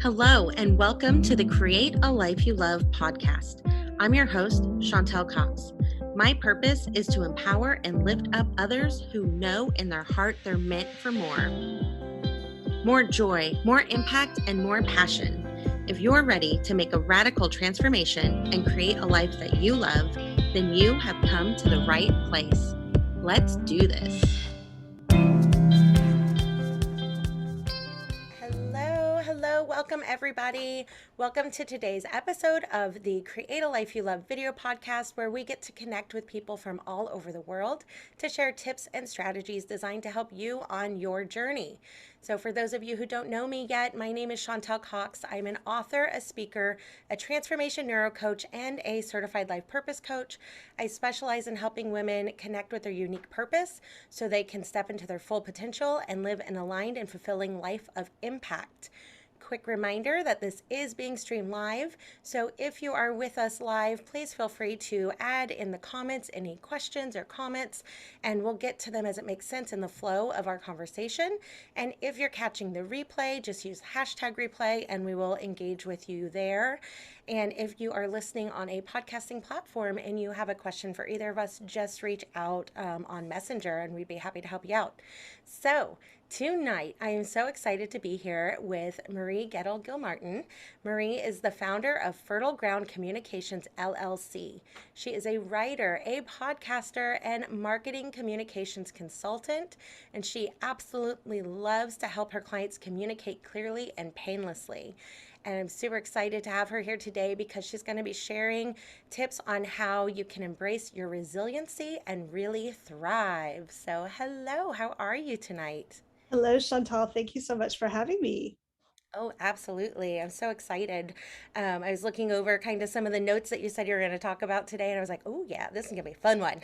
Hello, and welcome to the Create a Life You Love podcast. I'm your host, Chantel Cox. My purpose is to empower and lift up others who know in their heart they're meant for more. More joy, more impact, and more passion. If you're ready to make a radical transformation and create a life that you love, then you have come to the right place. Let's do this. Hello, welcome everybody. Welcome to today's episode of the Create a Life You Love video podcast, where we get to connect with people from all over the world to share tips and strategies designed to help you on your journey. So for those of you who don't know me yet, my name is Chantel Cox. I'm an author, a speaker, a transformation neuro coach, and a certified life purpose coach. I specialize in helping women connect with their unique purpose so they can step into their full potential and live an aligned and fulfilling life of impact. Quick reminder that this is being streamed live, so if you are with us live, please feel free to add in the comments any questions or comments, and we'll get to them as it makes sense in the flow of our conversation. And if you're catching the replay, just use hashtag replay and we will engage with you there. And if you are listening on a podcasting platform and you have a question for either of us, just reach out on Messenger and we'd be happy to help you out. So tonight, I am so excited to be here with Marie Gettel-Gilmartin. Marie is the founder of Fertile Ground Communications LLC. She is a writer, a podcaster, and marketing communications consultant, and she absolutely loves to help her clients communicate clearly and painlessly. And I'm super excited to have her here today because she's going to be sharing tips on how you can embrace your resiliency and really thrive. So hello, how are you tonight? Hello, Chantal. Thank you so much for having me. Oh, absolutely. I'm so excited. I was looking over kind of some of the notes that you said you were going to talk about today, and I was like, oh, yeah, this is going to be a fun one.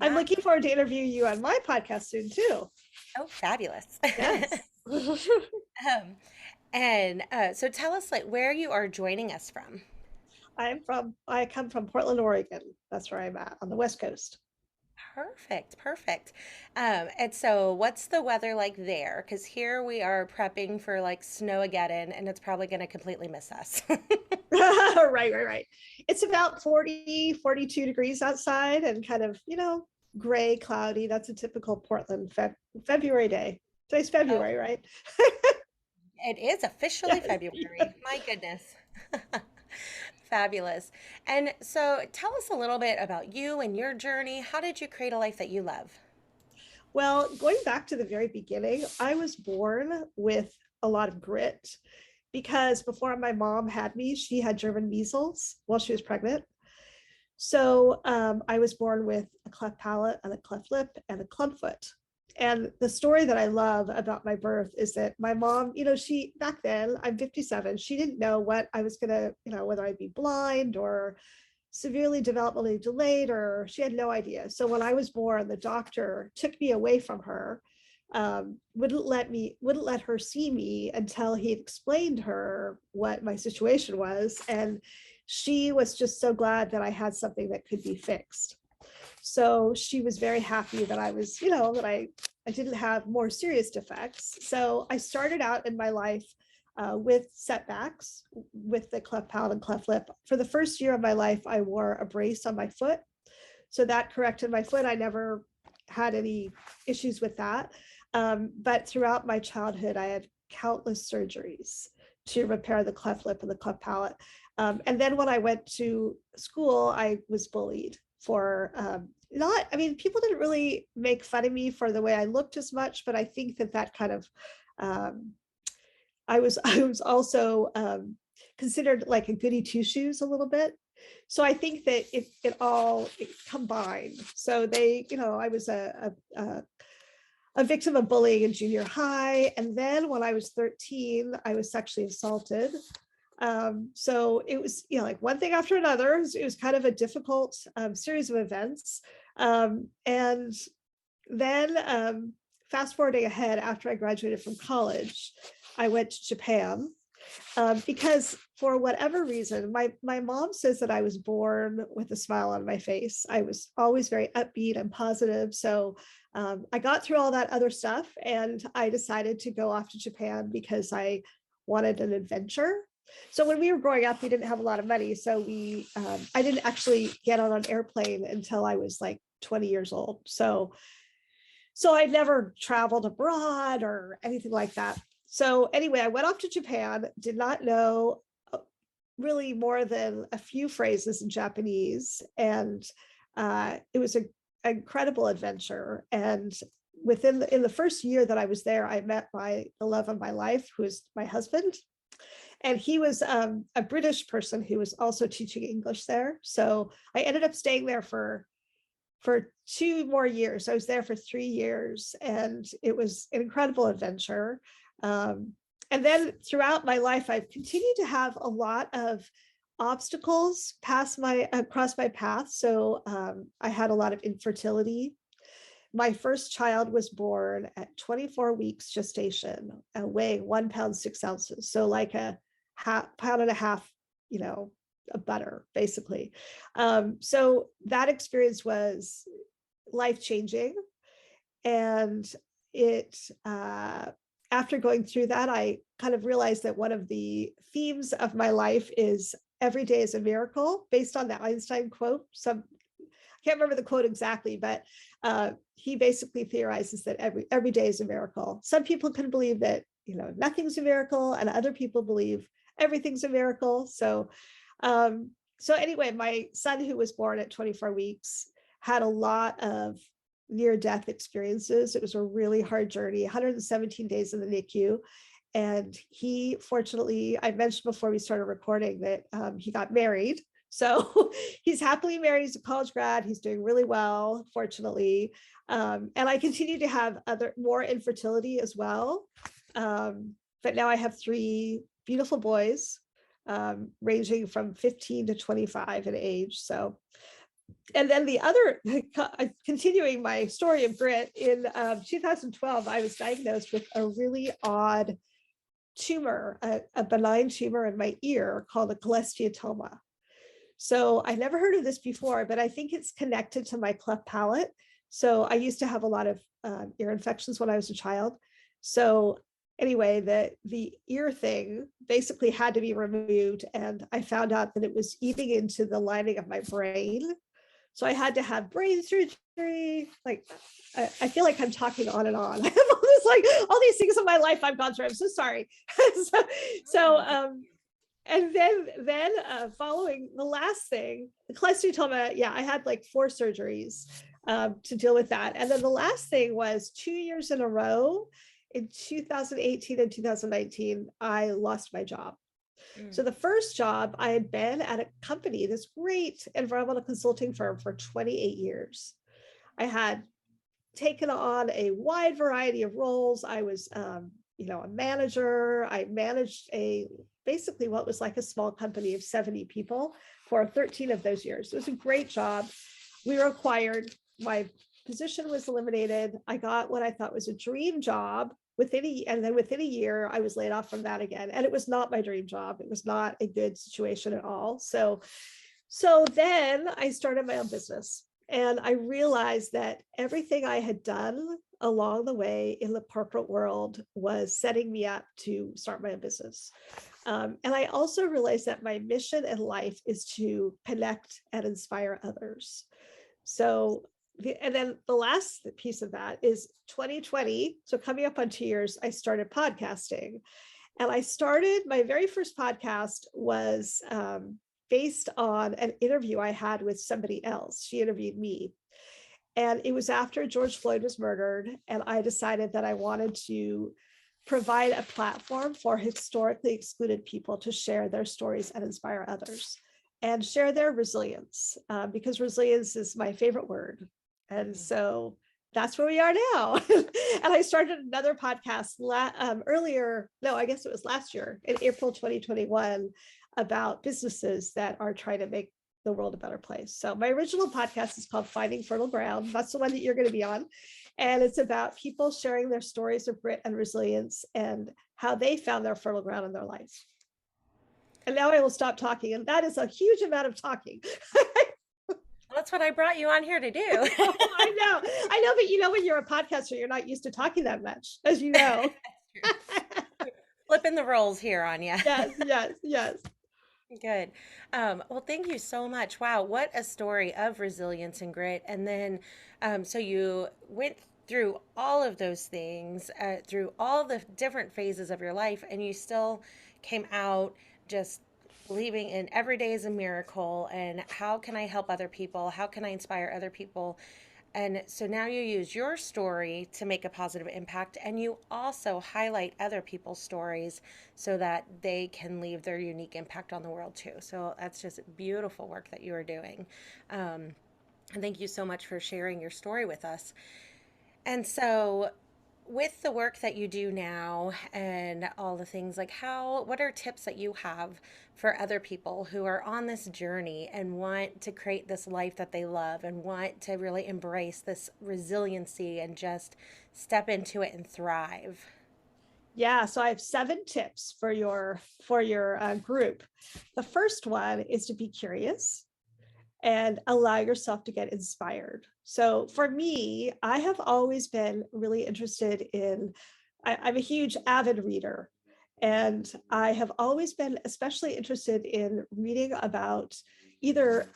I'm Not, looking forward to interviewing you on my podcast soon, too. oh, fabulous. Yes. Um, so tell us like where you are joining us from. I come from Portland, Oregon. That's where I'm at on the West Coast. Perfect, perfect. And so what's the weather like there? Because here we are prepping for like snowmageddon, and it's probably going to completely miss us. Right. It's about 40, 42 degrees outside and kind of, gray, cloudy. That's a typical Portland February day. Today's Oh, February, right? it is officially Yes. February. My goodness. Fabulous. And so tell us a little bit about you and your journey. How did you create a life that you love? Well, going back to the very beginning, I was born with a lot of grit because before my mom had me, she had German measles while she was pregnant. So I was born with a cleft palate and a cleft lip and a club foot. And the story that I love about my birth is that my mom, she back then, I'm 57, she didn't know what I was going to, whether I'd be blind or severely developmentally delayed, or she had no idea. So when I was born, the doctor took me away from her, wouldn't let her see me until he explained her what my situation was. And she was just so glad that I had something that could be fixed. So she was very happy that I was, that I didn't have more serious defects. So I started out in my life with setbacks with the cleft palate and cleft lip. For the first year of my life, I wore a brace on my foot. So that corrected my foot. I never had any issues with that. But throughout my childhood, I had countless surgeries to repair the cleft lip and the cleft palate. And then when I went to school, I was bullied for people didn't really make fun of me for the way I looked as much, but I think that kind of, I was also considered like a goody two shoes a little bit. So I think that it all combined. So I was a victim of bullying in junior high. And then when I was 13, I was sexually assaulted. So it was, like one thing after another. It was kind of a difficult series of events. And then fast forwarding ahead, after I graduated from college, I went to Japan because for whatever reason, my mom says that I was born with a smile on my face. I was always very upbeat and positive. So I got through all that other stuff and I decided to go off to Japan because I wanted an adventure. So when we were growing up, we didn't have a lot of money. So I didn't actually get on an airplane until I was like 20 years old. So I never traveled abroad or anything like that. So anyway, I went off to Japan, did not know really more than a few phrases in Japanese. And it was an incredible adventure. And in the first year that I was there, I met the love of my life, who is my husband. And he was a British person who was also teaching English there. So I ended up staying there for 2 more years. I was there for 3 years, and it was an incredible adventure. And then throughout my life, I've continued to have a lot of obstacles across my path. So I had a lot of infertility. My first child was born at 24 weeks gestation, weighing 1 pound 6 ounces. So like a pound and a half, of butter, basically. So that experience was life-changing. And after going through that, I kind of realized that one of the themes of my life is every day is a miracle, based on the Einstein quote. I can't remember the quote exactly, but he basically theorizes that every day is a miracle. Some people can believe that nothing's a miracle, and other people believe everything's a miracle. So anyway, my son, who was born at 24 weeks, had a lot of near-death experiences. It was a really hard journey, 117 days in the NICU. And he, fortunately, I mentioned before we started recording that he got married. So he's happily married. He's a college grad. He's doing really well, fortunately. And I continue to have more infertility as well. But now I have 3 beautiful boys, ranging from 15 to 25 in age. So, and then the other, continuing my story of grit, in 2012, I was diagnosed with a really odd tumor, a benign tumor in my ear called a cholesteatoma. So I never heard of this before, but I think it's connected to my cleft palate. So I used to have a lot of ear infections when I was a child. So anyway, the ear thing basically had to be removed. And I found out that it was eating into the lining of my brain. So I had to have brain surgery. Like, I feel like I'm talking on and on. I have all these things in my life I've gone through. I'm so sorry. And then following the last thing, the cholesteatoma, I had like 4 surgeries to deal with that. And then the last thing was 2 years in a row, in 2018 and 2019, I lost my job. So the first job, I had been at a company, this great environmental consulting firm, for 28 years. I had taken on a wide variety of roles. I was, a manager. I managed basically what was like a small company of 70 people for 13 of those years. It was a great job. We were acquired. My position was eliminated. I got what I thought was a dream job and then within a year, I was laid off from that again. And it was not my dream job. It was not a good situation at all. So then I started my own business, and I realized that everything I had done along the way in the corporate world was setting me up to start my own business. And I also realized that my mission in life is to connect and inspire others. So and then the last piece of that is 2020. So coming up on 2 years, I started podcasting. And my very first podcast was based on an interview I had with somebody else. She interviewed me. And it was after George Floyd was murdered. And I decided that I wanted to provide a platform for historically excluded people to share their stories and inspire others and share their resilience, because resilience is my favorite word. And so that's where we are now. And I started another podcast I guess it was last year, in April 2021, about businesses that are trying to make the world a better place. So my original podcast is called Finding Fertile Ground. That's the one that you're going to be on. And it's about people sharing their stories of grit and resilience and how they found their fertile ground in their life. And now I will stop talking. And that is a huge amount of talking. Well, That's what I brought you on here to do. I know, but you know, when you're a podcaster, you're not used to talking that much, as you know. Flipping the roles here on you. Yes, yes, yes. Good. Well, thank you so much. Wow, what a story of resilience and grit. And then, so you went through all of those things, through all the different phases of your life, and you still came out just believing in every day is a miracle and how can I help other people? How can I inspire other people? And so now you use your story to make a positive impact, and you also highlight other people's stories so that they can leave their unique impact on the world too. So that's just beautiful work that you are doing. And thank you so much for sharing your story with us. And so, with the work that you do now and all the things, like what are tips that you have for other people who are on this journey and want to create this life that they love and want to really embrace this resiliency and just step into it and thrive? Yeah, so I have 7 tips for your group. The first one is to be curious and allow yourself to get inspired. So for me, I have always been really interested in, I'm a huge avid reader, and I have always been especially interested in reading about either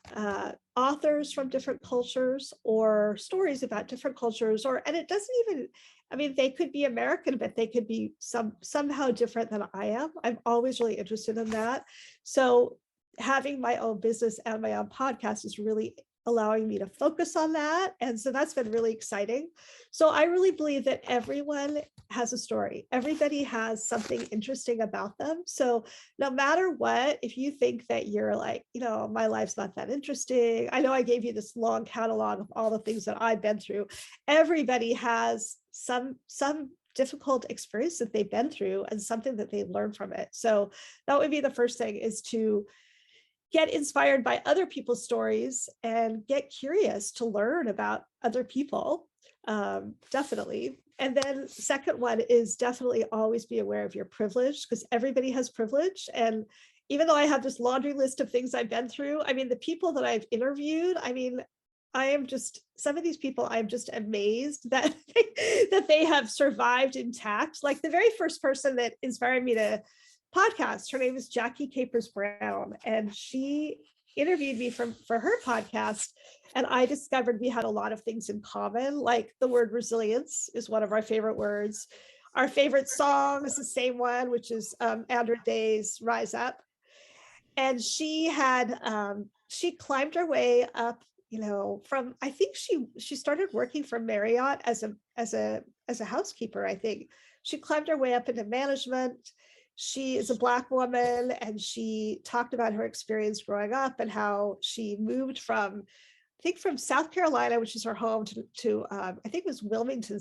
authors from different cultures or stories about different cultures, and it doesn't even, I mean, they could be American, but they could be somehow different than I am. I'm always really interested in that. So having my own business and my own podcast is really allowing me to focus on that. And so that's been really exciting. So I really believe that everyone has a story. Everybody has something interesting about them. So no matter what, if you think that you're like, my life's not that interesting. I know I gave you this long catalog of all the things that I've been through. Everybody has some difficult experience that they've been through and something that they learned from it. So that would be the first thing, is to get inspired by other people's stories and get curious to learn about other people. Definitely. And then second one is definitely always be aware of your privilege, because everybody has privilege. And even though I have this laundry list of things I've been through, I mean, the people that I've interviewed, I mean, I am just, some of these people, I'm just amazed that that they have survived intact. Like the very first person that inspired me to podcast, her name is Jackie Capers Brown, and she interviewed me for her podcast, and I discovered we had a lot of things in common, like the word resilience is one of our favorite words. Our favorite song is the same one, which is Andrew Day's Rise Up. And she climbed her way up, from, I think she started working for Marriott as a housekeeper. I think she climbed her way up into management. She is a Black woman, and she talked about her experience growing up and how she moved from, I think, from South Carolina, which is her home, to I think it was Wilmington,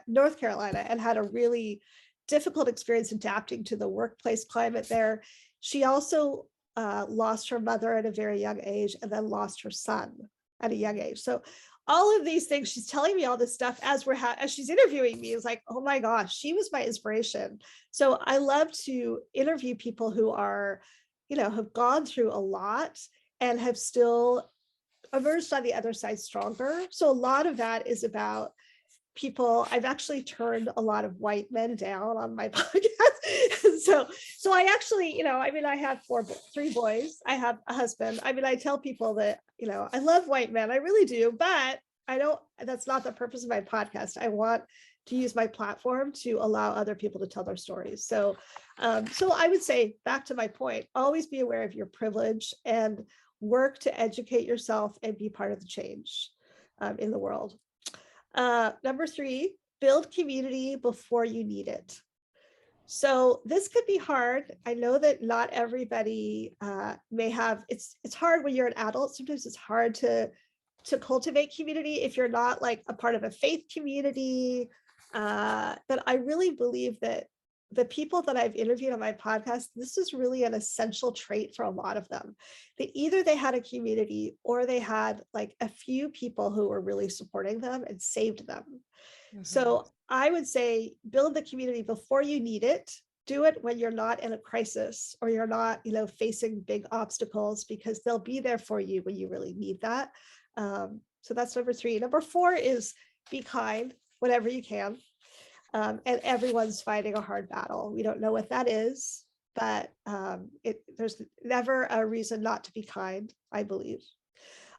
North Carolina, and had a really difficult experience adapting to the workplace climate there. She also lost her mother at a very young age, and then lost her son at a young age. So all of these things, she's telling me all this stuff as she's interviewing me. It's like, oh my gosh, she was my inspiration. So I love to interview people who are, have gone through a lot and have still emerged on the other side stronger. So a lot of that is about people. I've actually turned a lot of white men down on my podcast. so I actually, I mean, I have 3 boys. I have a husband. I mean, I tell people that, I love white men. I really do, but that's not the purpose of my podcast. I want to use my platform to allow other people to tell their stories. So I would say, back to my point, always be aware of your privilege and work to educate yourself and be part of the change in the world. Number 3, build community before you need it. So this could be hard. I know that not everybody may have, it's hard when you're an adult. Sometimes it's hard to cultivate community if you're not like a part of a faith community. But I really believe that the people that I've interviewed on my podcast, this is really an essential trait for a lot of them. That either they had a community or they had like a few people who were really supporting them and saved them. Mm-hmm. So I would say build the community before you need it. Do it when you're not in a crisis or you're not, facing big obstacles, because they'll be there for you when you really need that. So that's number 3. Number 4 is be kind whenever you can. And everyone's fighting a hard battle. We don't know what that is, but there's never a reason not to be kind, I believe.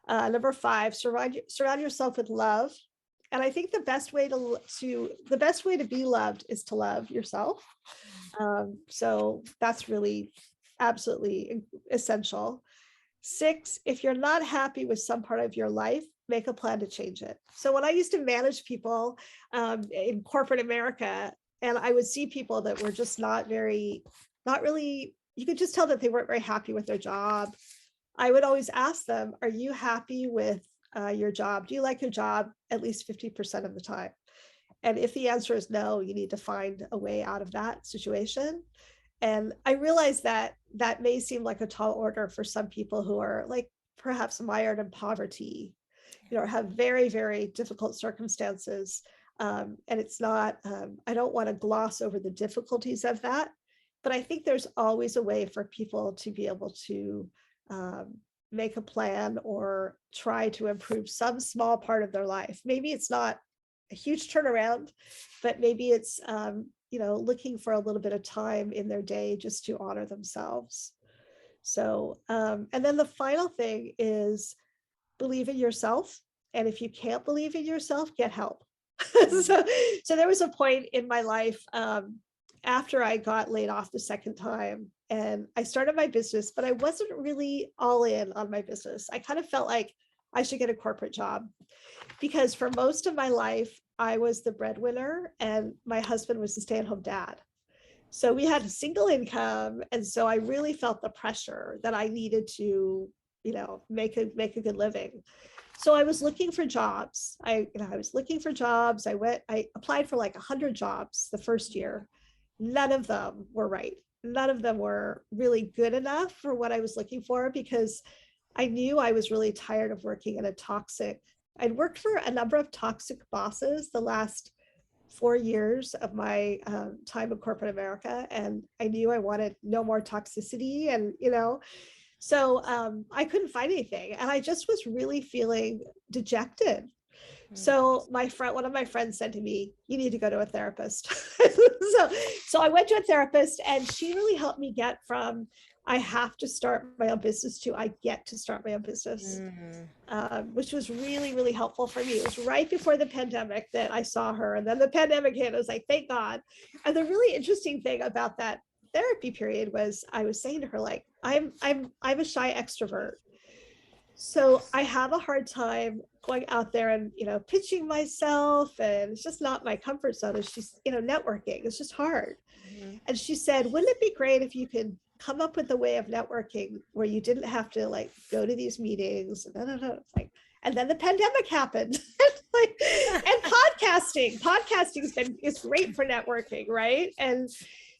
Number 5, surround yourself with love. And I think the best way to be loved is to love yourself. So that's really absolutely essential. 6, if you're not happy with some part of your life, make a plan to change it. So when I used to manage people in corporate America, and I would see people that were just not really, you could just tell that they weren't very happy with their job. I would always ask them, are you happy with your job? Do you like your job at least 50% of the time? And if the answer is no, you need to find a way out of that situation. And I realize that that may seem like a tall order for some people who are like perhaps mired in poverty, have very, very difficult circumstances. And it's not, I don't want to gloss over the difficulties of that, but I think there's always a way for people to be able to make a plan or try to improve some small part of their life. Maybe it's not a huge turnaround, but maybe it's, looking for a little bit of time in their day just to honor themselves. So, and then the final thing is believe in yourself. And if you can't believe in yourself, get help. so there was a point in my life after I got laid off the second time and I started my business, but I wasn't really all in on my business. I kind of felt like I should get a corporate job because for most of my life, I was the breadwinner and my husband was the stay-at-home dad. So we had a single income. And so I really felt the pressure that I needed to, make a good living. So I was looking for jobs. I was looking for jobs. I applied for like 100 jobs the first year. None of them were right. None of them were really good enough for what I was looking for because I knew I was really tired of working in I'd worked for a number of toxic bosses the last 4 years of my time in corporate America. And I knew I wanted no more toxicity and, so I couldn't find anything. And I just was really feeling dejected. So one of my friends said to me, you need to go to a therapist. so I went to a therapist and she really helped me get from, I have to start my own business to I get to start my own business, which was really, really helpful for me. It was right before the pandemic that I saw her. And then the pandemic hit. I was like, thank God. And the really interesting thing about that therapy period was I was saying to her, like, I'm a shy extrovert. So I have a hard time going out there and, pitching myself, and it's just not my comfort zone. It's just, networking. It's just hard. And she said, wouldn't it be great if you could come up with a way of networking where you didn't have to like go to these meetings? And then the pandemic happened. And podcasting is great for networking, right? And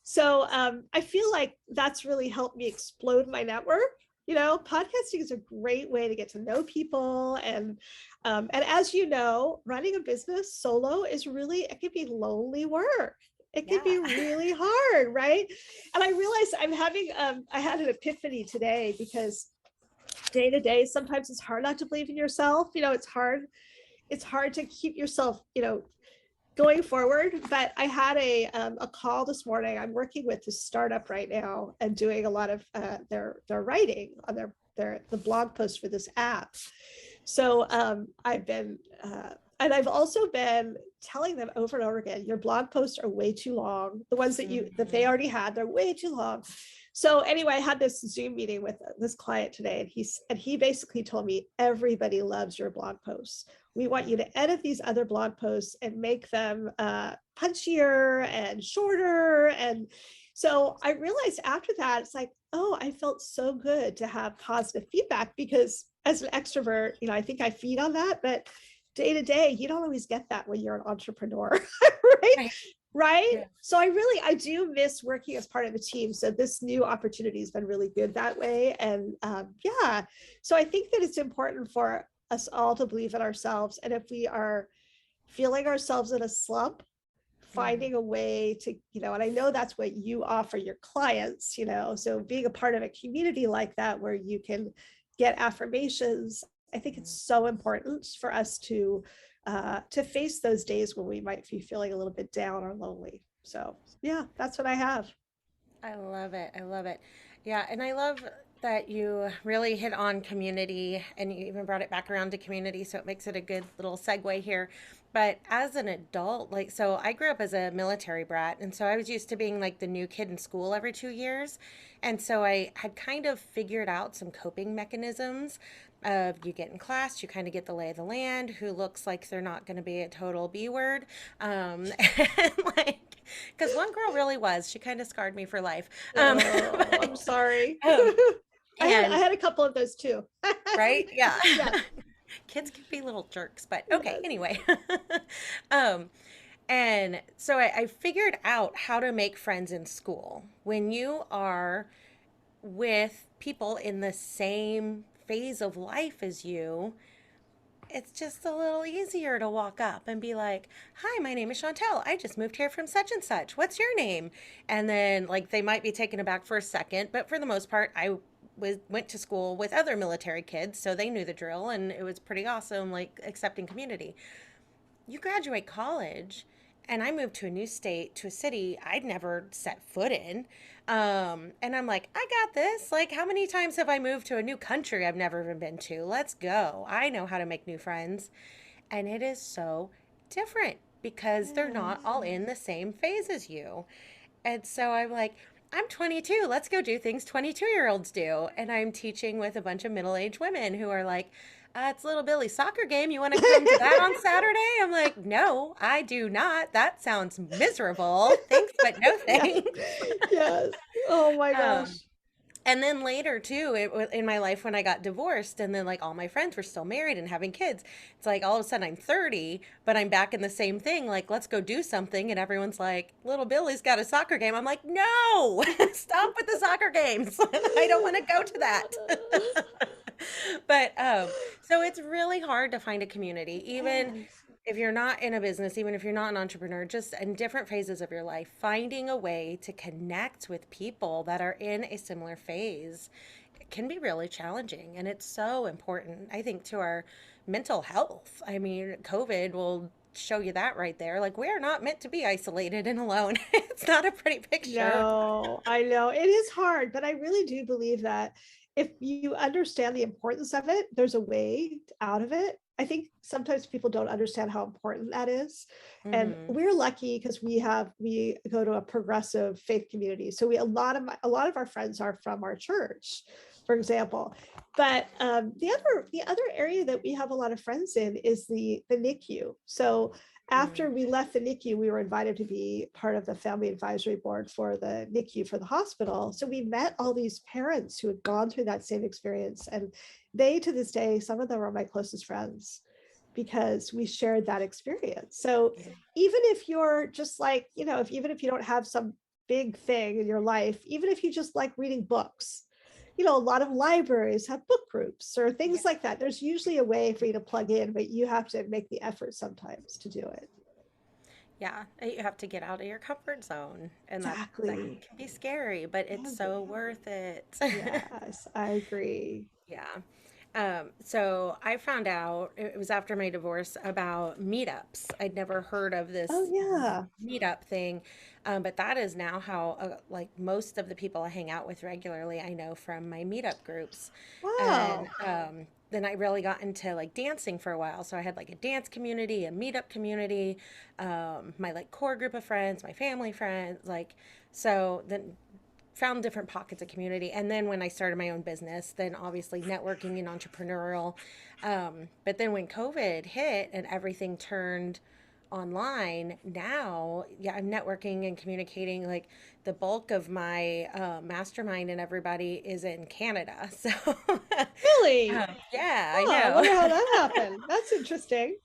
so I feel like that's really helped me explode my network. Podcasting is a great way to get to know people. And as you know, running a business solo it can be lonely work. It can be really hard, right? And I realized I had an epiphany today because day to day, sometimes it's hard not to believe in yourself. It's hard to keep yourself, going forward. But I had a call this morning. I'm working with this startup right now and doing a lot of their writing on the blog post for this app. So I've also been telling them over and over again, your blog posts are way too long. The ones that they already had, they're way too long. So anyway, I had this Zoom meeting with this client today, and he basically told me, everybody loves your blog posts. We want you to edit these other blog posts and make them punchier and shorter. And so I realized after that, it's like, oh, I felt so good to have positive feedback because as an extrovert, I think I feed on that, but day to day, you don't always get that when you're an entrepreneur, right? Yeah. So I do miss working as part of a team. So this new opportunity has been really good that way. And so I think that it's important for us all to believe in ourselves. And if we are feeling ourselves in a slump, finding a way to, and I know that's what you offer your clients, so being a part of a community like that, where you can get affirmations I think it's Mhm. so important for us to face those days when we might be feeling a little bit down or lonely. So yeah, that's what I have. I love it. I love it. Yeah, and I love that you really hit on community and you even brought it back around to community, so it makes it a good little segue here. But as an adult, like, so I grew up as a military brat, and so I was used to being like the new kid in school every 2 years. And so I had kind of figured out some coping mechanisms of you get in class, you kind of get the lay of the land, who looks like they're not going to be a total B word. And like, because one girl really was. She kind of scarred me for life. Oh, I'm But, sorry. um, I and had a couple of those too. right, yeah, Yes. kids can be little jerks, but okay. Yes. Anyway, um, and so I figured out how to make friends in school when you are with people in the same phase of life as you. It's just a little easier to walk up and be like, "Hi, my name is Chantel. I just moved here from such and such. What's your name?" And then like they might be taken aback for a second, but for the most part, I went to school with other military kids, so they knew the drill, and it was pretty awesome, like accepting community. You graduate college, and I moved to a new state, to a city I'd never set foot in. And I'm like, I got this. Like, how many times have I moved to a new country I've never even been to? Let's go. I know how to make new friends. And it is so different because they're not Yes. all in the same phase as you. And so I'm like, I'm 22. Let's go do things 22-year-olds do. And I'm teaching with a bunch of middle aged women who are like, it's little Billy's soccer game. You want to come to that on Saturday? I'm like, no, I do not. That sounds miserable. Thanks, but no Yes. thanks. Yes. Oh my Um, gosh. and then later too, in my life when I got divorced, and then like all my friends were still married and having kids, it's like all of a sudden I'm 30, but I'm back in the same thing. Like, let's go do something, and everyone's like, "Little Billy's got a soccer game." I'm like, "No, stop with the soccer games. I don't want to go to that." But so it's really hard to find a community, even Yes. if you're not in a business, even if you're not an entrepreneur, just in different phases of your life, finding a way to connect with people that are in a similar phase can be really challenging. And it's so important, I think, to our mental health. I mean, COVID will show you that right there. Like, we're not meant to be isolated and alone. It's not a pretty picture. No, I know it is hard, but I really do believe that if you understand the importance of it, there's a way out of it. I think sometimes people don't understand how important that is. And Hmm. we're lucky because we go to a progressive faith community. So a lot of our friends are from our church, for example. But the other area that we have a lot of friends in is the NICU. So after we left the NICU, we were invited to be part of the family advisory board for the NICU for the hospital. So we met all these parents who had gone through that same experience. And they, to this day, some of them are my closest friends because we shared that experience. So Yeah. even if you're just like, even if you don't have some big thing in your life, even if you just like reading books, a lot of libraries have book groups or Yeah. things like that. There's usually a way for you to plug in, but you have to make the effort sometimes to do it. Yeah, you have to get out of your comfort zone, and that Exactly. can be scary, but it's Can so be. worth it. Yes, I agree. Yeah. So I found out it was after my divorce about meetups. I'd never heard of Oh, this yeah. meetup thing, but that is now how like most of the people I hang out with regularly, I know from my meetup groups, and Wow. then I really got into like dancing for a while. So I had like a dance community, a meetup community, my like core group of friends, my family friends, like so then found different pockets of community. And then when I started my own business, then obviously networking and entrepreneurial. But then when COVID hit and everything turned online, now, yeah, I'm networking and communicating. Like the bulk of my mastermind and everybody is in Canada. So, Really? yeah, I Oh, I know. wonder how that happened. That's interesting.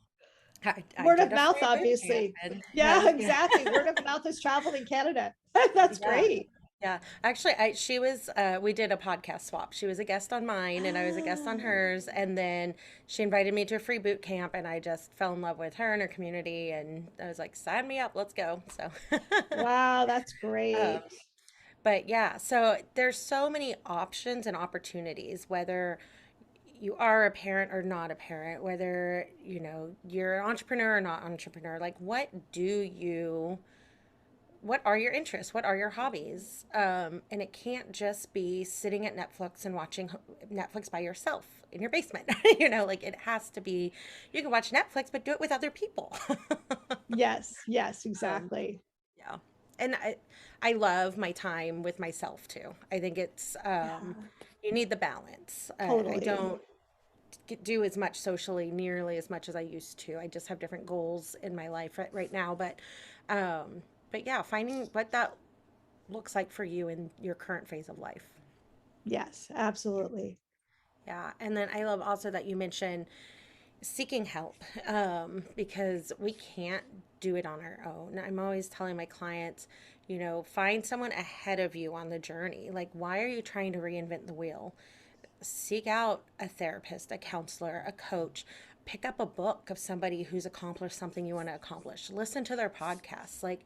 I Word did of a mouth, free boot camp obviously. and Yeah, yeah. exactly. Word of mouth is traveled in Canada. That's Yeah. great. Yeah, actually, she was. We did a podcast swap. She was a guest on mine, and I was a guest on Oh, hers. And then she invited me to a free boot camp, and I just fell in love with her and her community. And I was like, "Sign me up, let's go." So, wow, that's um, great. but yeah, so there's so many options and opportunities. Whether you are a parent or not a parent, whether, you're an entrepreneur or not entrepreneur, like what are your interests? What are your hobbies? And it can't just be sitting at Netflix and watching Netflix by yourself in your basement. Like it has to be, you can watch Netflix, but do it with other people. Yes, yes, um, exactly. yeah. And I love my time with myself too. I think it's, Yeah, you need the balance. I totally. don't do as much socially nearly as much as I used to. I just have different goals in my life right now. Um, but yeah, finding what that looks like for you in your current phase of life. Yes, absolutely. Yeah. And then I love also that you mentioned seeking help because we can't do it on our own. I'm always telling my clients, find someone ahead of you on the journey. Like, why are you trying to reinvent the wheel? Seek out a therapist, a counselor, a coach. Pick up a book of somebody who's accomplished something you want to accomplish. Listen to their podcasts. Like,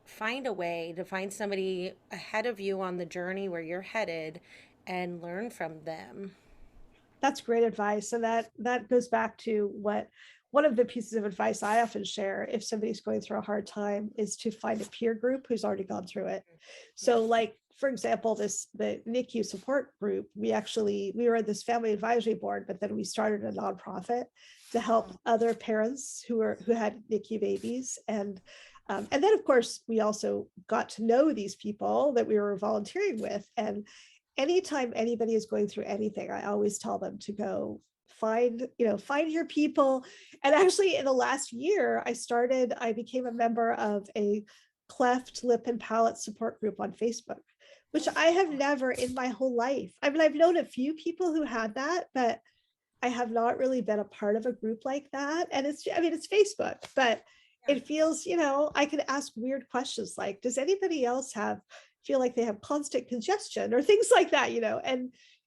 find a way to find somebody ahead of you on the journey where you're headed and learn from them. That's great advice. And that goes back to what one of the pieces of advice I often share if somebody's going through a hard time is to find a peer group who's already gone through it. So Yes. like for example, the NICU support group, we were at this family advisory board, but then we started a nonprofit to help other parents who had NICU babies. And then of course we also got to know these people that we were volunteering with. And anytime anybody is going through anything, I always tell them to go find your people. And actually in the last year, I became a member of a cleft lip and palate support group on Facebook, which I have never in my whole life. I mean, I've known a few people who had that, but I have not really been a part of a group like that. And it's Facebook, but Yeah. it feels, I could ask weird questions like, does anybody else feel like they have constant congestion or things like that,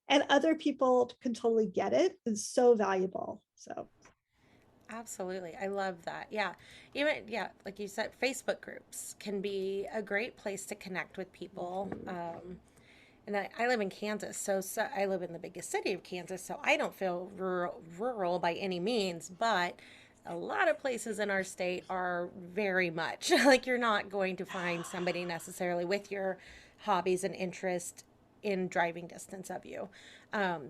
and other people can totally get it. It's so valuable. So Absolutely. I love that. Yeah. Even, yeah, like you said, Facebook groups can be a great place to connect with people. And I live in Kansas, so I live in the biggest city of Kansas, so I don't feel rural by any means, but a lot of places in our state are very much like you're not going to find somebody necessarily with your hobbies and interest in driving distance of you.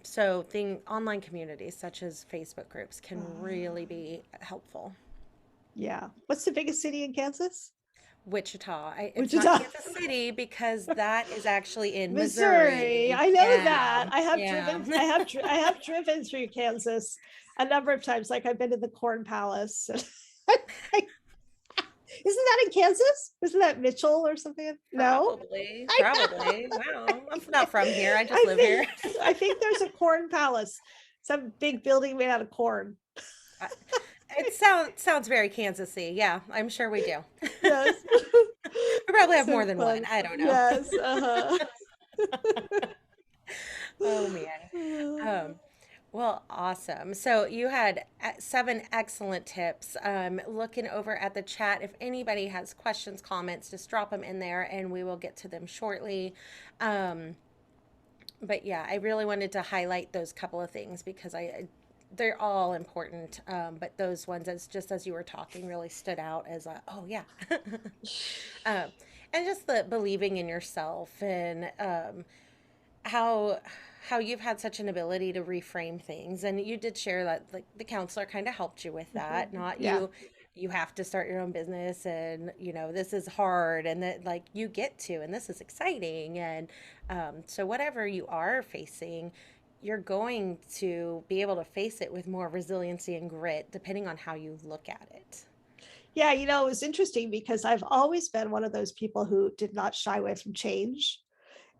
So online communities such as Facebook groups can really be helpful. yeah. What's the biggest city in Kansas? Wichita. It's not Wichita. Kansas City because that is actually in Missouri. Missouri. I know Yeah. that. Yeah. I have driven through Kansas a number of times. Like I've been to the Corn Palace. Isn't that in Kansas? Isn't that Mitchell or something? No. Probably. I know. Probably. Wow. I'm not from here. I just I live here. think I think there's a corn palace, some big building made out of corn. I- It sounds very Kansas-y. Yeah, I'm sure we do. Yes. We probably have So more than one. fun. I don't know. Yes. Uh-huh. Oh man. Um, well, awesome. So you had seven excellent tips. Looking over at the chat, if anybody has questions, comments, just drop them in there and we will get to them shortly. Um, but yeah, I really wanted to highlight those couple of things because they're all important. But those ones, as you were talking, really stood out as oh yeah. um, and just the believing in yourself and how how you've had such an ability to reframe things, and you did share that like the counselor kind of helped you with that, not Yeah. you have to start your own business and this is hard and that like you get to and this is exciting and so whatever you are facing, you're going to be able to face it with more resiliency and grit depending on how you look at it. Yeah, it was interesting because I've always been one of those people who did not shy away from change.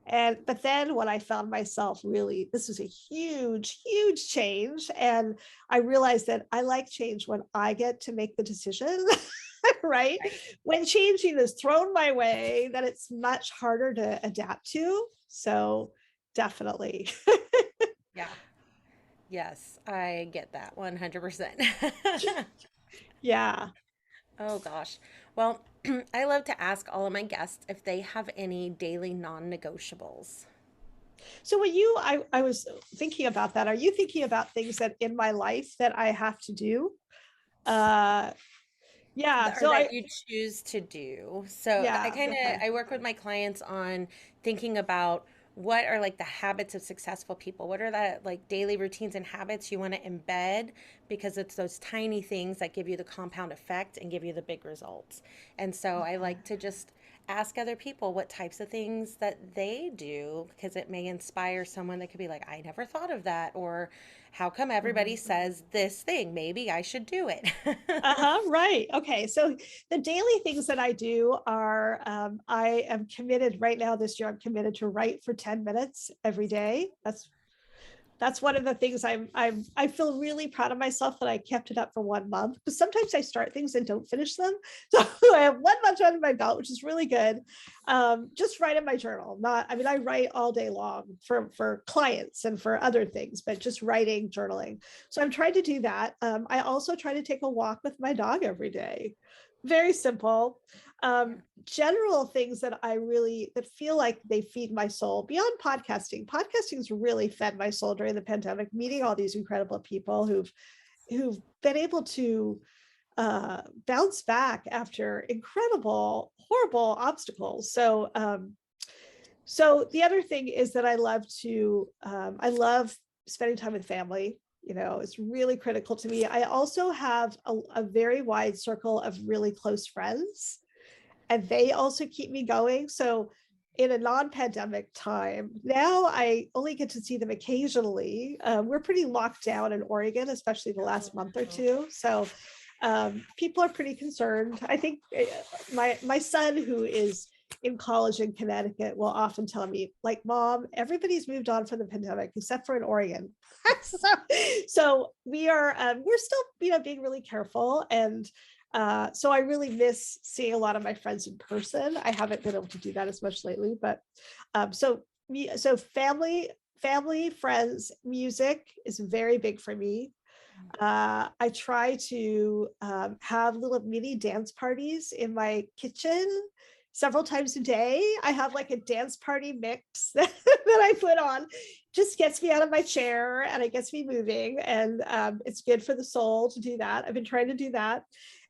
But then when I found myself really, this was a huge, huge change. And I realized that I like change when I get to make the decision, right? Right. When changing is thrown my way, then it's much harder to adapt to. So definitely. Yeah. Yes, I get that 100%. Yeah. Oh gosh. Well, I love to ask all of my guests if they have any daily non-negotiables. So when I was thinking about that, are you thinking about things that in my life that I have to do? Uh, yeah. Or So that you choose to do. So I yeah, kind of okay. I work with my clients on thinking about what are like the habits of successful people. What are the like daily routines and habits you want to embed because it's those tiny things that give you the compound effect and give you the big results. And so I Okay. like to just ask other people what types of things that they do because it may inspire someone that could be like, I never thought of that, or how come everybody Mhm. says this thing? Maybe I should do it. Uh-huh, right. Okay. So the daily things that I do are I am committed right now this year, I'm committed to write for 10 minutes every day. That's one of the things I feel really proud of myself that I kept it up for 1 month, because sometimes I start things and don't finish them. So I have 1 month under my belt, which is really good. Just write in my journal. Not, I mean, I write all day long for clients and for other things, but just writing, journaling. So I'm trying to do that. I also try to take a walk with my dog every day. Very simple. Yeah. General things that I really that feel like they feed my soul beyond podcasting. Podcasting has really fed my soul during the pandemic, meeting all these incredible people who've been able to bounce back after incredible, horrible obstacles. So the other thing is that I love spending time with family. You know, it's really critical to me. I also have a very wide circle of really close friends, and they also keep me going. So in a non-pandemic time, now I only get to see them occasionally. We're pretty locked down in Oregon, especially the last month or two. So people are pretty concerned. I think my son, who is in college in Connecticut, will often tell me, like, Mom, everybody's moved on from the pandemic except for in Oregon. So we're still, being really careful, and so I really miss seeing a lot of my friends in person. I haven't been able to do that as much lately, but so family, friends, music is very big for me. I try to have little mini dance parties in my kitchen several times a day. I have like a dance party mix that I put on. Just gets me out of my chair and it gets me moving. And it's good for the soul to do that. I've been trying to do that.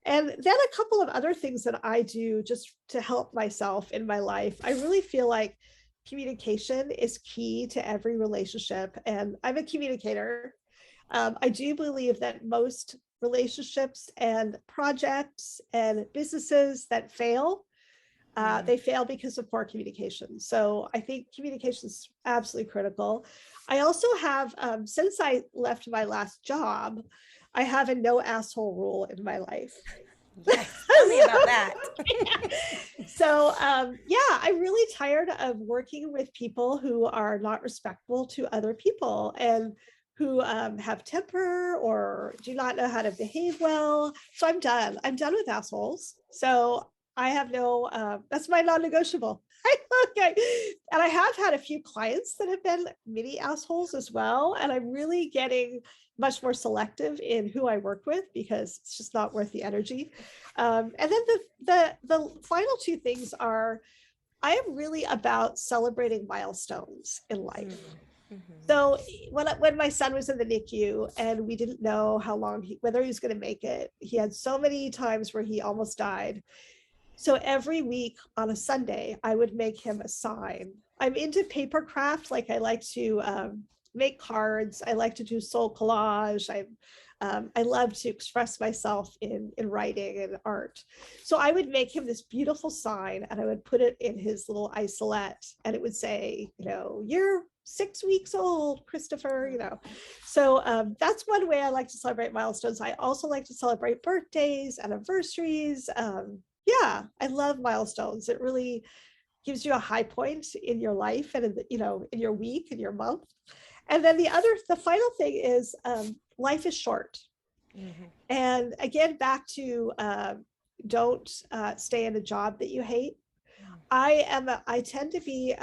And then a couple of other things that I do just to help myself in my life. I really feel like communication is key to every relationship. And I'm a communicator. I do believe that most relationships and projects and businesses that fail, Mm. they fail because of poor communication. So I think communication is absolutely critical. I also have, since I left my last job, I have a no asshole rule in my life. Yes, tell me about that. So yeah, I'm really tired of working with people who are not respectful to other people and who have temper or do not know how to behave well. So I'm done. I'm done with assholes. So I have no, that's my non-negotiable. Okay. And I have had a few clients that have been mini assholes as well. And I'm really getting much more selective in who I work with because it's just not worth the energy. And then the final two things are, I am really about celebrating milestones in life. Mm-hmm. So when my son was in the NICU and we didn't know how long whether he was going to make it, he had so many times where he almost died. So every week on a Sunday, I would make him a sign. I'm into paper craft. Like I like to make cards. I like to do soul collage. I love to express myself in writing and art. So I would make him this beautiful sign and I would put it in his little isolette and it would say, you're 6 weeks old, Christopher, So that's one way I like to celebrate milestones. I also like to celebrate birthdays, anniversaries. Yeah, I love milestones. It really gives you a high point in your life and in your week and your month. And then the final thing is life is short. Mm-hmm. And again, back to don't stay in a job that you hate. I tend to be,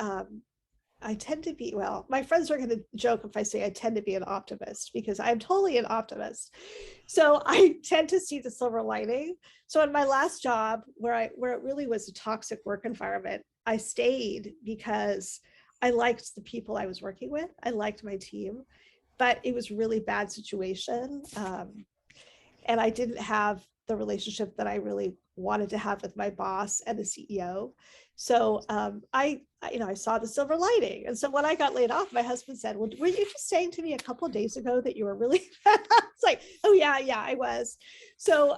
well, my friends are going to joke if I say I tend to be an optimist because I'm totally an optimist. So I tend to see the silver lining. So in my last job where it really was a toxic work environment, I stayed because I liked the people I was working with. I liked my team, but it was really bad situation. And I didn't have the relationship that I really wanted to have with my boss and the CEO. So I saw the silver lining. And so when I got laid off, my husband said, "Well, were you just saying to me a couple of days ago that you were really?" It's like, "Oh yeah, I was." So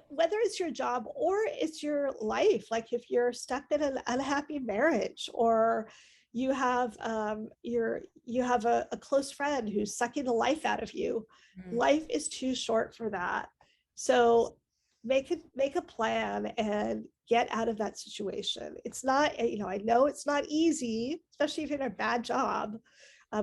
whether it's your job or it's your life, like if you're stuck in an unhappy marriage, or you have a close friend who's sucking the life out of you, Mm. life is too short for that. So make a plan and get out of that situation. It's not, I know it's not easy, especially if you're in a bad job,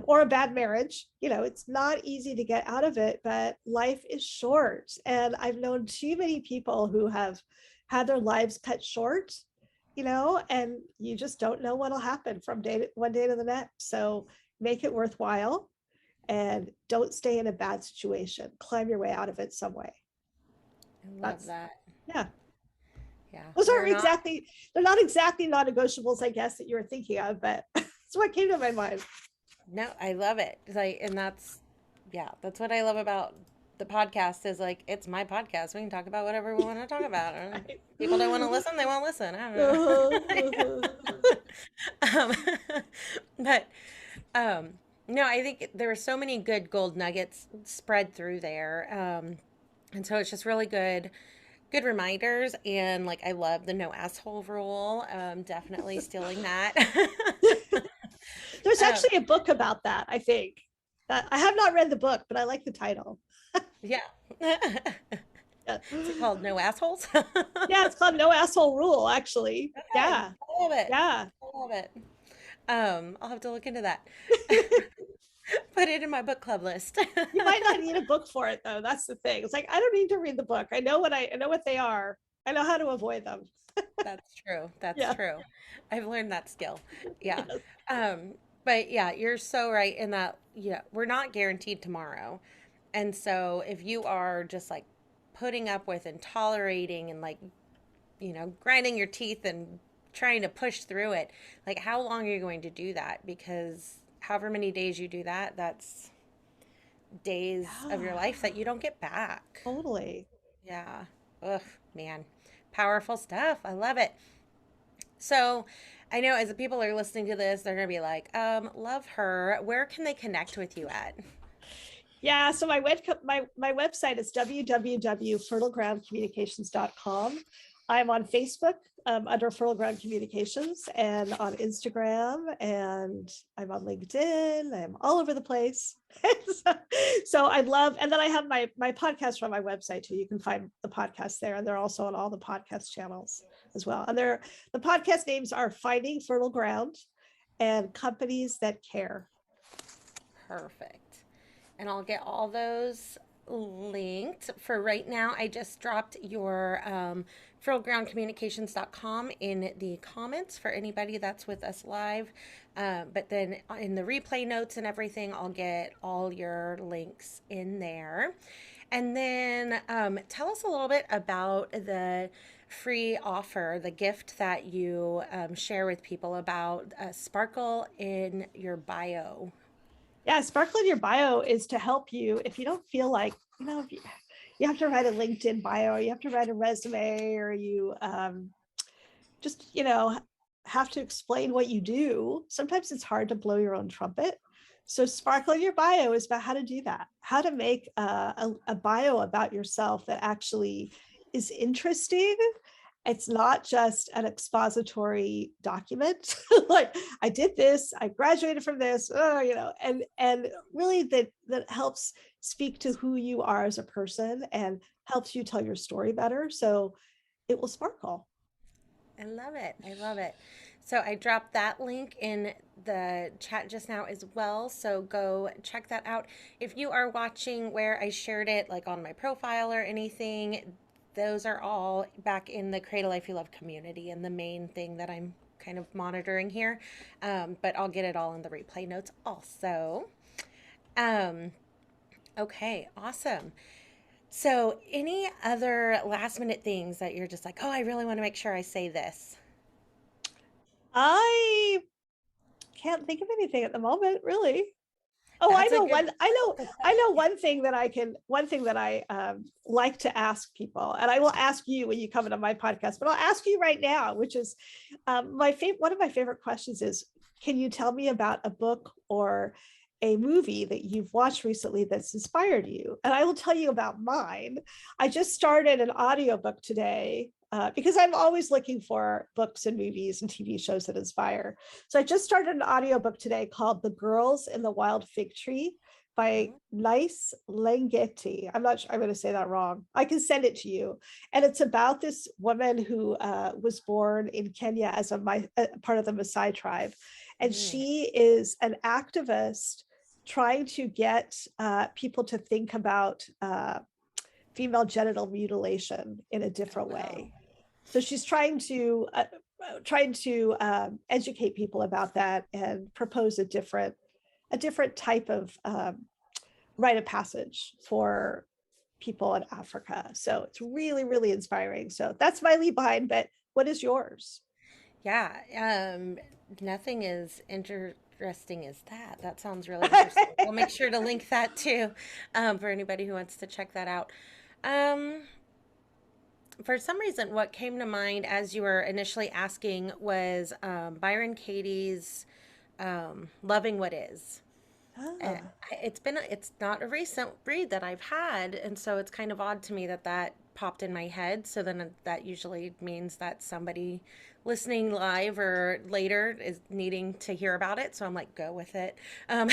or a bad marriage. It's not easy to get out of it, but life is short. And I've known too many people who have had their lives cut short, and you just don't know what'll happen from one day to the next. So make it worthwhile, and don't stay in a bad situation. Climb your way out of it some way. I love That's, that. yeah. Yeah, Those we're aren't not. exactly, they're not exactly non-negotiables, I guess, that you were thinking of, but it's what came to my mind. No, I love it. Like, and yeah, that's what I love about the podcast is like, it's my podcast. We can talk about whatever we want to talk about. And Right. people don't want to listen, they won't listen. I Uh-huh, uh-huh. don't know. But um, no, I think there were so many good gold nuggets spread through there. And so it's just really good reminders. And like, I love the no asshole rule. Definitely stealing that. There's um, actually a book about that, I think. I have not read the book, but I like the title. yeah. Yeah. Is it called No Assholes? Yeah, it's called No Asshole Rule, actually. Okay, Yeah, I love it. yeah. I love it. I'll have to look into that. Put it in my book club list. You might not need a book for it, though. That's the thing. It's like, I don't need to read the book. I know what they are. I know how to avoid them. That's true. That's Yeah. true. I've learned that skill. Yeah. Yes. Um, but yeah, you're so right in that, yeah, we're not guaranteed tomorrow. And so if you are just like putting up with and tolerating and like, grinding your teeth and trying to push through it, like how long are you going to do that? Because however many days you do that, that's days of your Yeah, life that you don't get back. totally. Yeah. Ugh, man. Powerful stuff. I love it. So I know as the people are listening to this, they're going to be like, love her. Where can they connect with you at? Yeah. So my website is www.fertilegroundcommunications.com. I'm on Facebook, under Fertile Ground Communications, and on Instagram, and I'm on LinkedIn. I'm all over the place. So I'd love, and then I have my podcast on my website too. You can find the podcast there, and they're also on all the podcast channels as well. And the podcast names are Finding Fertile Ground and Companies That Care. Perfect. And I'll get all those linked. For right now, I just dropped your fertilegroundcommunications.com in the comments for anybody that's with us live. But then in the replay notes and everything, I'll get all your links in there. And then tell us a little bit about the free offer, the gift that you share with people about Sparkle in Your Bio. Yeah, Sparkle in Your Bio is to help you if you don't feel like, if you have to write a LinkedIn bio, or you have to write a resume, or you just, have to explain what you do. Sometimes it's hard to blow your own trumpet. So Sparkle in Your Bio is about how to do that, how to make a bio about yourself that actually is interesting. It's not just an expository document like I did this, I graduated from this, and really that helps speak to who you are as a person and helps you tell your story better, so it will sparkle. I love it. I love it. So I dropped that link in the chat just now as well. So go check that out. If you are watching where I shared it, like on my profile or anything, those are all back in the Create a Life You Love community and the main thing that I'm kind of monitoring here. But I'll get it all in the replay notes also. Um, okay, awesome. So, any other last minute things that you're just like, oh, I really want to make sure I say this? I can't think of anything at the moment, really. Oh, I That's a know good one. I know one thing that I can. One thing that I like to ask people, and I will ask you when you come into my podcast. But I'll ask you right now, which is my favorite. One of my favorite questions is, can you tell me about a book or a movie that you've watched recently that's inspired you? And I will tell you about mine. I just started an audiobook today because I'm always looking for books and movies and TV shows that inspire. So I just started an audiobook today called The Girls in the Wild Fig Tree by Nice Langeti. I'm not sure, I'm going to say that wrong. I can send it to you. And it's about this woman who was born in Kenya as a part of the Maasai tribe. And she is an activist trying to get people to think about female genital mutilation in a different way. So she's trying to educate people about that and propose a different type of rite of passage for people in Africa. So it's really, really inspiring. So that's my leave behind. But what is yours? Yeah, nothing as interesting as that. That sounds really interesting. We'll make sure to link that too, for anybody who wants to check that out. Um, for some reason, what came to mind as you were initially asking was Byron Katie's "Loving What Is." Uh, Ah, it's not a recent read that I've had, and so it's kind of odd to me that that popped in my head. So then that usually means that somebody listening live or later is needing to hear about it. So I'm like, go with it. Um,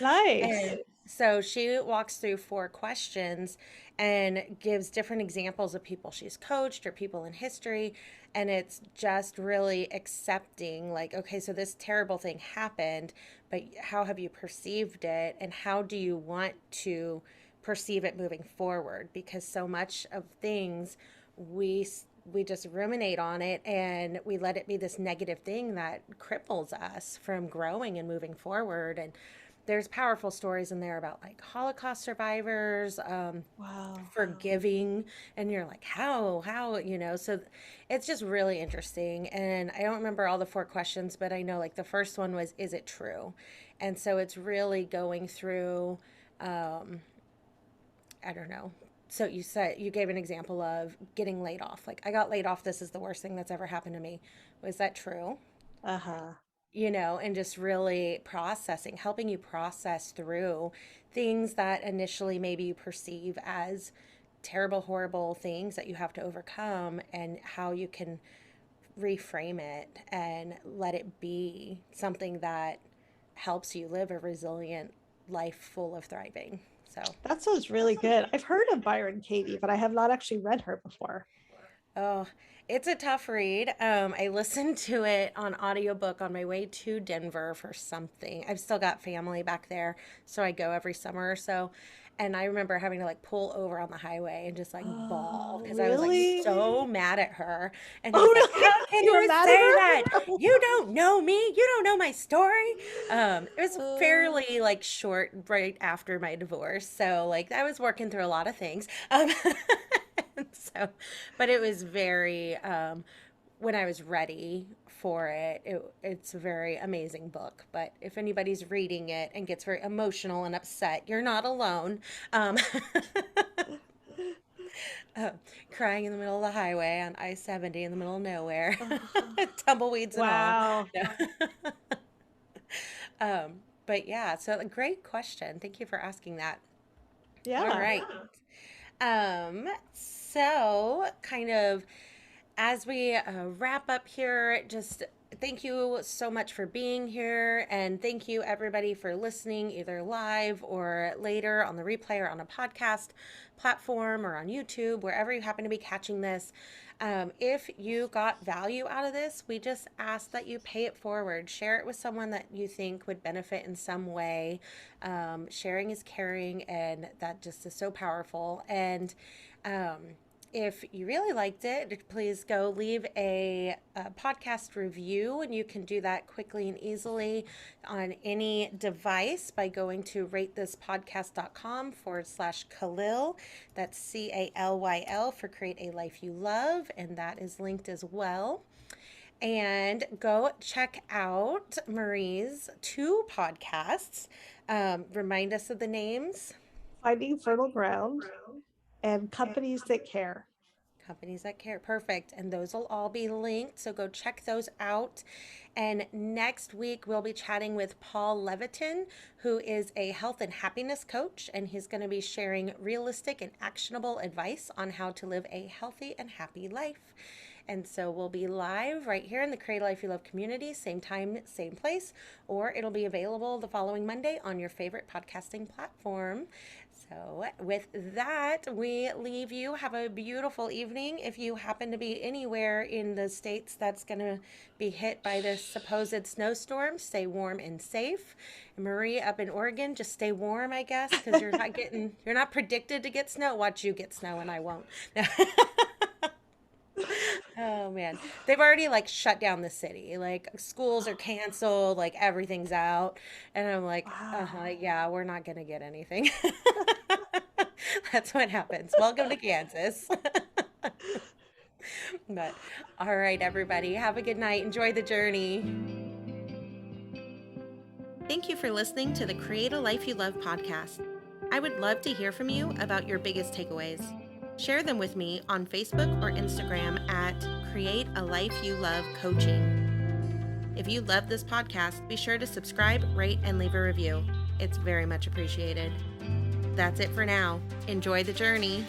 nice. and so she walks through 4 questions and gives different examples of people she's coached or people in history. And it's just really accepting, like, okay, so this terrible thing happened, but how have you perceived it? And how do you want to perceive it moving forward? Because so much of things we we just ruminate on it and we let it be this negative thing that cripples us from growing and moving forward. And there's powerful stories in there about like Holocaust survivors, Wow. forgiving, and you're like, so it's just really interesting. And I don't remember all the 4 questions, but I know like the first one was, is it true? And so it's really going through, I don't know. So you said you gave an example of getting laid off. Like, I got laid off. This is the worst thing that's ever happened to me. Was that true? Uh-huh. And just really processing, helping you process through things that initially maybe you perceive as terrible, horrible things that you have to overcome, and how you can reframe it and let it be something that helps you live a resilient life full of thriving. So, That sounds really good. I've heard of Byron Katie, but I have not actually read her before. oh, it's a tough read. I listened to it on audiobook on my way to Denver for something. I've still got family back there, so I go every summer or so. And I remember having to like pull over on the highway and just like bawl Oh, because I was like really? so mad at her. And Oh, I was like, really? how can You were you mad at say that? her? You don't know me. You don't know my story. It was Oh. fairly like short right after my divorce. So like I was working through a lot of things. So, but it was very, when I was ready for it's a very amazing book. But if anybody's reading it and gets very emotional and upset, you're not alone. Um, uh, Crying in the middle of the highway on I-70 in the middle of nowhere, Oh, tumbleweeds and all. wow. No. But yeah, so a great question. Thank you for asking that. All Yeah. right. So kind of as we wrap up here, just thank you so much for being here. And thank you, everybody, for listening either live or later on the replay or on a podcast platform or on YouTube, wherever you happen to be catching this. If you got value out of this, we just ask that you pay it forward. Share it with someone that you think would benefit in some way. Sharing is caring, and that just is so powerful. And if you really liked it, please go leave a podcast review, and you can do that quickly and easily on any device by going to ratethispodcast.com/Khalil. That's CALYL for Create a Life You Love, and that is linked as well. And go check out Marie's 2 podcasts. Remind us of the names. Finding Fertile Ground and Companies That Care. Companies That Care. Perfect. And those will all be linked. So go check those out. And next week, we'll be chatting with Paul Leviton, who is a health and happiness coach. And he's going to be sharing realistic and actionable advice on how to live a healthy and happy life. And so we'll be live right here in the Create a Life You Love community, same time, same place, or it'll be available the following Monday on your favorite podcasting platform. So with that, we leave you. Have a beautiful evening. If you happen to be anywhere in the states that's going to be hit by this supposed snowstorm, stay warm and safe. And Marie up in Oregon, just stay warm, I guess, because you're not predicted to get snow. Watch you get snow and I won't. Oh man, they've already like shut down the city. Like schools are canceled, like everything's out, and I'm like, Wow. yeah, we're not gonna get anything. That's what happens. Welcome to Kansas. But all right, everybody, have a good night. Enjoy the journey. Thank you for listening to the Create a Life You Love podcast. I would love to hear from you about your biggest takeaways. Share them with me on Facebook or Instagram at Create a Life You Love Coaching. If you love this podcast, be sure to subscribe, rate, and leave a review. It's very much appreciated. That's it for now. Enjoy the journey.